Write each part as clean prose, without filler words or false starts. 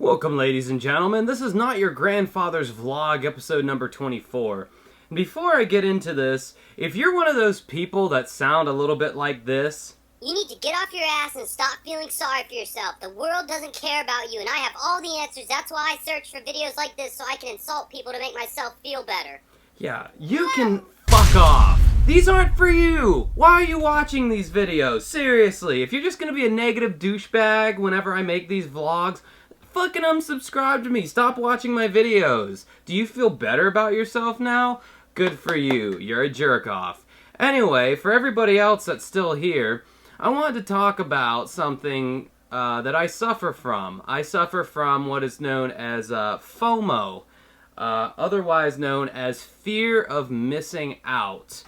Welcome, ladies and gentlemen. This is Not Your Grandfather's Vlog, episode number 24. And before I get into this, if you're one of those people that sound a little bit like this, you need to get off your ass and stop feeling sorry for yourself. The world doesn't care about you, and I have all the answers. That's why I search for videos like this, so I can insult people to make myself feel better. yeah, you can fuck off. These aren't for you. Why are you watching these videos? Seriously, if you're just gonna be a negative douchebag whenever I make these vlogs, fucking unsubscribe to me. Stop watching my videos. Do you feel better about yourself now? Good for you. You're a jerk off. Anyway, for everybody else that's still here, I wanted to talk about something that I suffer from. I suffer from what is known as FOMO, otherwise known as fear of missing out.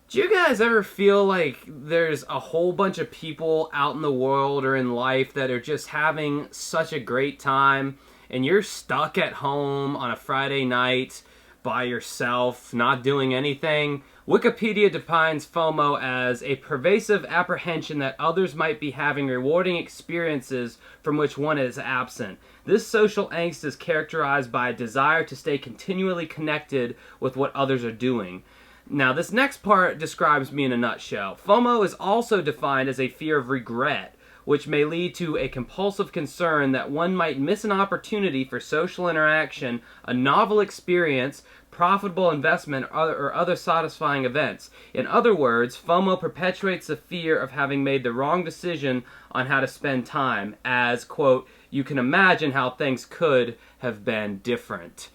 Do you guys ever feel like there's a whole bunch of people out in the world or in life that are just having such a great time, and you're stuck at home on a Friday night by yourself, not doing anything? Wikipedia defines FOMO as a pervasive apprehension that others might be having rewarding experiences from which one is absent. This social angst is characterized by a desire to stay continually connected with what others are doing. Now, this next part describes me in a nutshell. FOMO is also defined as a fear of regret, which may lead to a compulsive concern that one might miss an opportunity for social interaction, a novel experience, profitable investment, or other satisfying events. In other words, FOMO perpetuates the fear of having made the wrong decision on how to spend time, as, quote, you can imagine how things could have been different.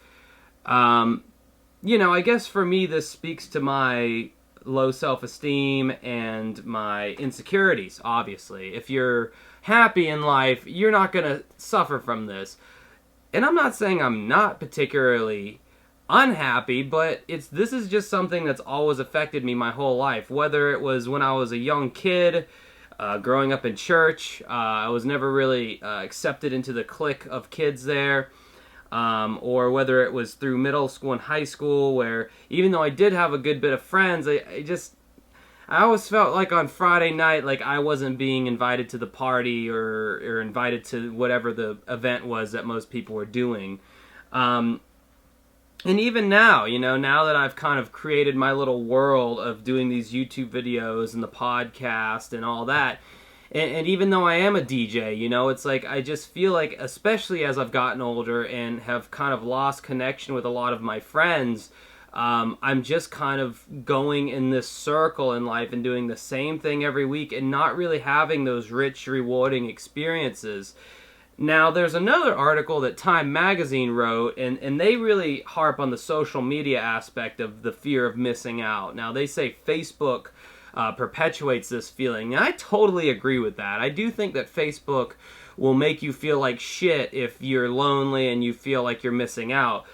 You know, I guess for me this speaks to my low self-esteem and my insecurities, obviously. If you're happy in life, you're not going to suffer from this. And I'm not saying I'm not particularly unhappy, but this is just something that's always affected me my whole life. Whether it was when I was a young kid, growing up in church, I was never really accepted into the clique of kids there. Or whether it was through middle school and high school, where even though I did have a good bit of friends, I always felt like on Friday night, like I wasn't being invited to the party or invited to whatever the event was that most people were doing. And even now, you know, now that I've kind of created my little world of doing these YouTube videos and the podcast and all that, and even though I am a DJ, you know, it's like I just feel like, especially as I've gotten older and have kind of lost connection with a lot of my friends, I'm just kind of going in this circle in life and doing the same thing every week and not really having those rich, rewarding experiences. Now, there's another article that Time Magazine wrote, and they really harp on the social media aspect of the fear of missing out. Now, they say Facebook perpetuates this feeling. And I totally agree with that. I do think that Facebook will make you feel like shit if you're lonely and you feel like you're missing out.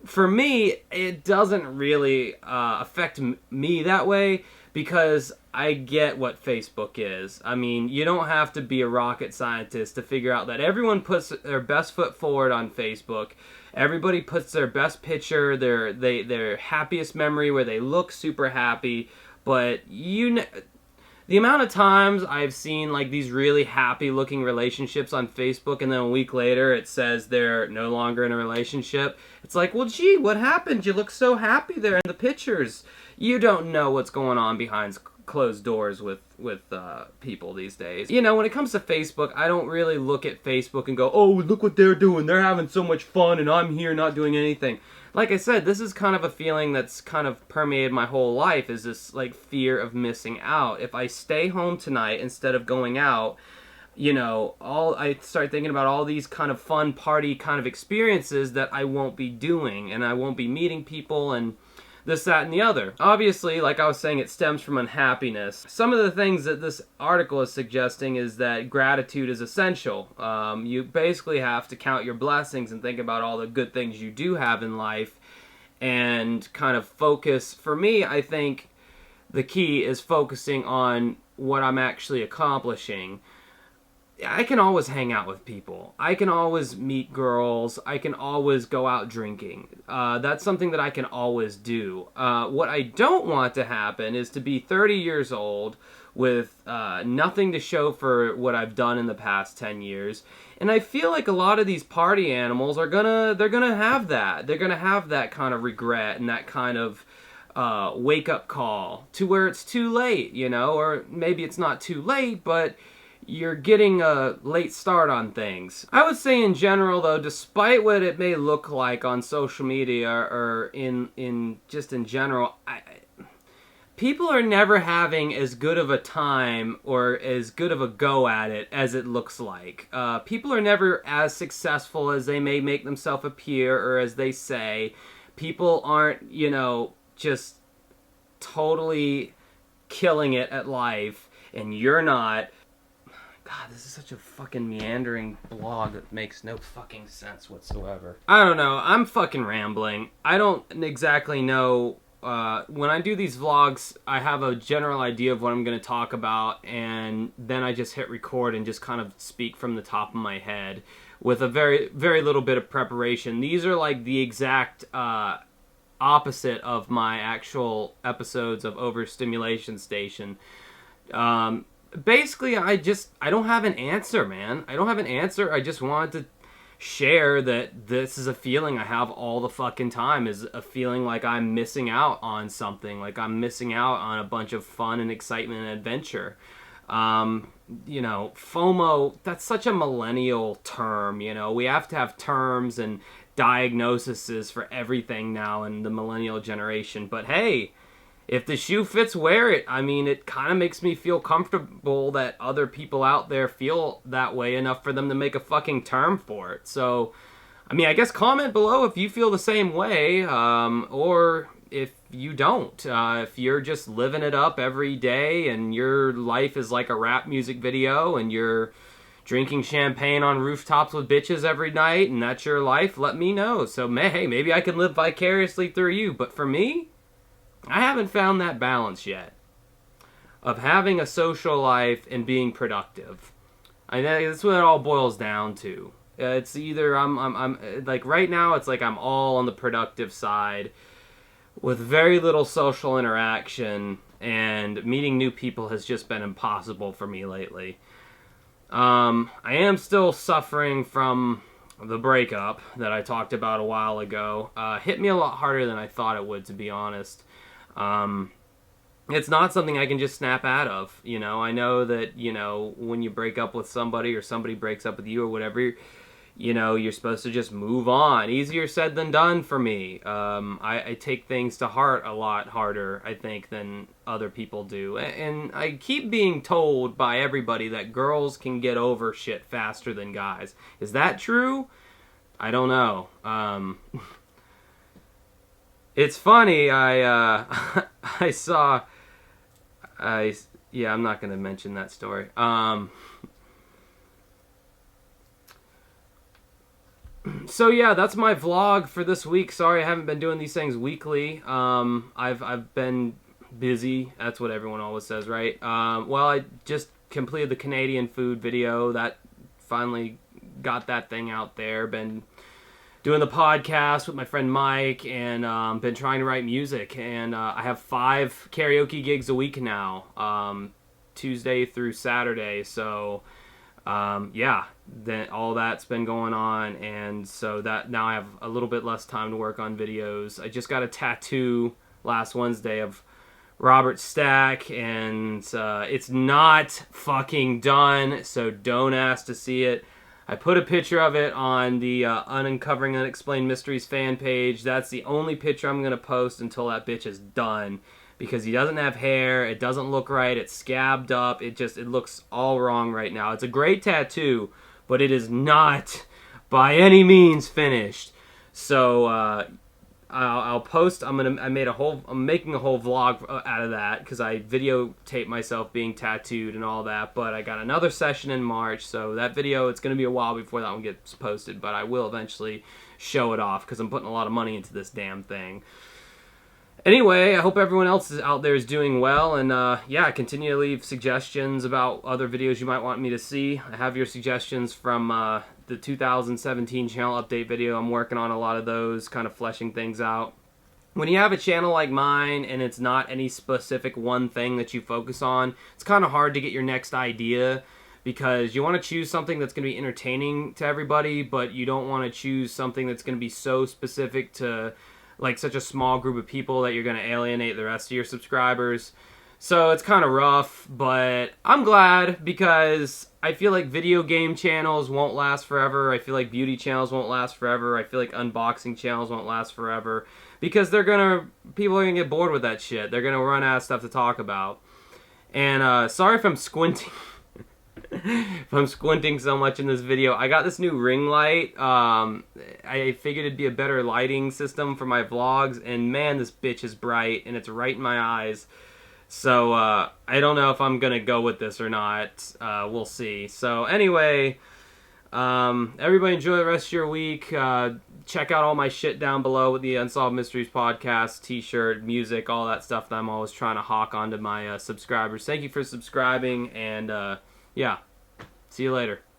For me, it doesn't really affect me that way because I get what Facebook is. I mean, you don't have to be a rocket scientist to figure out that everyone puts their best foot forward on Facebook. Everybody puts their best picture, their happiest memory where they look super happy. But the amount of times I've seen like these really happy looking relationships on Facebook and then a week later it says they're no longer in a relationship. It's like, well, gee, what happened? You look so happy there in the pictures. You don't know what's going on behind closed doors with people these days. You know, when it comes to Facebook, I don't really look at Facebook and go, oh, look what they're doing. They're having so much fun and I'm here not doing anything. Like I said, this is kind of a feeling that's kind of permeated my whole life, is this like fear of missing out. If I stay home tonight instead of going out, you know, I start thinking about all these kind of fun party kind of experiences that I won't be doing, and I won't be meeting people and this, that, and the other. Obviously, like I was saying, it stems from unhappiness. Some of the things that this article is suggesting is that gratitude is essential. You basically have to count your blessings and think about all the good things you do have in life and kind of focus. For me, I think the key is focusing on what I'm actually accomplishing. I can always hang out with people. I can always meet girls. I can always go out drinking. That's something that I can always do. What I don't want to happen is to be 30 years old with nothing to show for what I've done in the past 10 years. And I feel like a lot of these party animals are they're gonna have that. They're gonna have that kind of regret and that kind of wake-up call to where it's too late, you know? Or maybe it's not too late, but you're getting a late start on things. I would say in general, though, despite what it may look like on social media or in general, people are never having as good of a time or as good of a go at it as it looks like. People are never as successful as they may make themselves appear or as they say. People aren't, you know, just totally killing it at life, and you're not. God, this is such a fucking meandering blog that makes no fucking sense whatsoever. I don't know. I'm fucking rambling. I don't exactly know. When I do these vlogs, I have a general idea of what I'm going to talk about, and then I just hit record and just kind of speak from the top of my head with a very, very little bit of preparation. These are like the exact opposite of my actual episodes of Overstimulation Station. Basically, I don't have an answer, man. I don't have an answer. I just wanted to share that this is a feeling I have all the fucking time, is a feeling like I'm missing out on something, like I'm missing out on a bunch of fun and excitement and adventure. You know, FOMO, that's such a millennial term, you know. We have to have terms and diagnoses for everything now in the millennial generation. But hey, if the shoe fits, wear it. I mean, it kind of makes me feel comfortable that other people out there feel that way enough for them to make a fucking term for it. So, I mean, I guess comment below if you feel the same way, or if you don't. If you're just living it up every day and your life is like a rap music video and you're drinking champagne on rooftops with bitches every night and that's your life, let me know. So, hey, maybe I can live vicariously through you. But for me, I haven't found that balance yet of having a social life and being productive. I know that's what it all boils down to. It's either I'm like right now it's like I'm all on the productive side with very little social interaction, and meeting new people has just been impossible for me lately. I am still suffering from the breakup that I talked about a while ago. Hit me a lot harder than I thought it would, to be honest. It's not something I can just snap out of, you know. I know that, you know, when you break up with somebody or somebody breaks up with you or whatever, you know, you're supposed to just move on. Easier said than done for me. I take things to heart a lot harder, I think, than other people do. And I keep being told by everybody that girls can get over shit faster than guys. Is that true? I don't know. It's funny, I'm not going to mention that story. So yeah, that's my vlog for this week. Sorry I haven't been doing these things weekly. I've been busy. That's what everyone always says, right? Well, I just completed the Canadian food video. That finally got that thing out there. Been doing the podcast with my friend Mike, and been trying to write music. And I have 5 karaoke gigs a week now, Tuesday through Saturday. So yeah, then all that's been going on, and so that now I have a little bit less time to work on videos. I just got a tattoo last Wednesday of Robert Stack, and it's not fucking done, so don't ask to see it. I put a picture of it on the Uncovering Unexplained Mysteries fan page. That's the only picture I'm going to post until that bitch is done, because he doesn't have hair, it doesn't look right, it's scabbed up, it looks all wrong right now. It's a great tattoo, but it is not by any means finished. So I'll post. I'm making a whole vlog out of that, because I videotaped myself being tattooed and all that. But I got another session in March, so that video, it's going to be a while before that one gets posted, but I will eventually show it off, because I'm putting a lot of money into this damn thing. Anyway, I hope everyone else out there is doing well, and yeah, continue to leave suggestions about other videos you might want me to see. I have your suggestions from the 2017 channel update video. I'm working on a lot of those, kind of fleshing things out. when you have a channel like mine and it's not any specific one thing that you focus on, it's kind of hard to get your next idea, because you want to choose something that's going to be entertaining to everybody, but you don't want to choose something that's going to be so specific to like such a small group of people that you're going to alienate the rest of your subscribers. So it's kind of rough, but I'm glad, because I feel like video game channels won't last forever. I feel like beauty channels won't last forever. I feel like unboxing channels won't last forever, because people are gonna get bored with that shit. They're gonna run out of stuff to talk about. And sorry if I'm squinting. If I'm squinting so much in this video. I got this new ring light. I figured it'd be a better lighting system for my vlogs, and man, this bitch is bright, and it's right in my eyes. So, I don't know if I'm gonna go with this or not. We'll see. So, anyway, everybody enjoy the rest of your week. Check out all my shit down below with the Unsolved Mysteries podcast, t-shirt, music, all that stuff that I'm always trying to hawk onto my subscribers. Thank you for subscribing, and, yeah. See you later.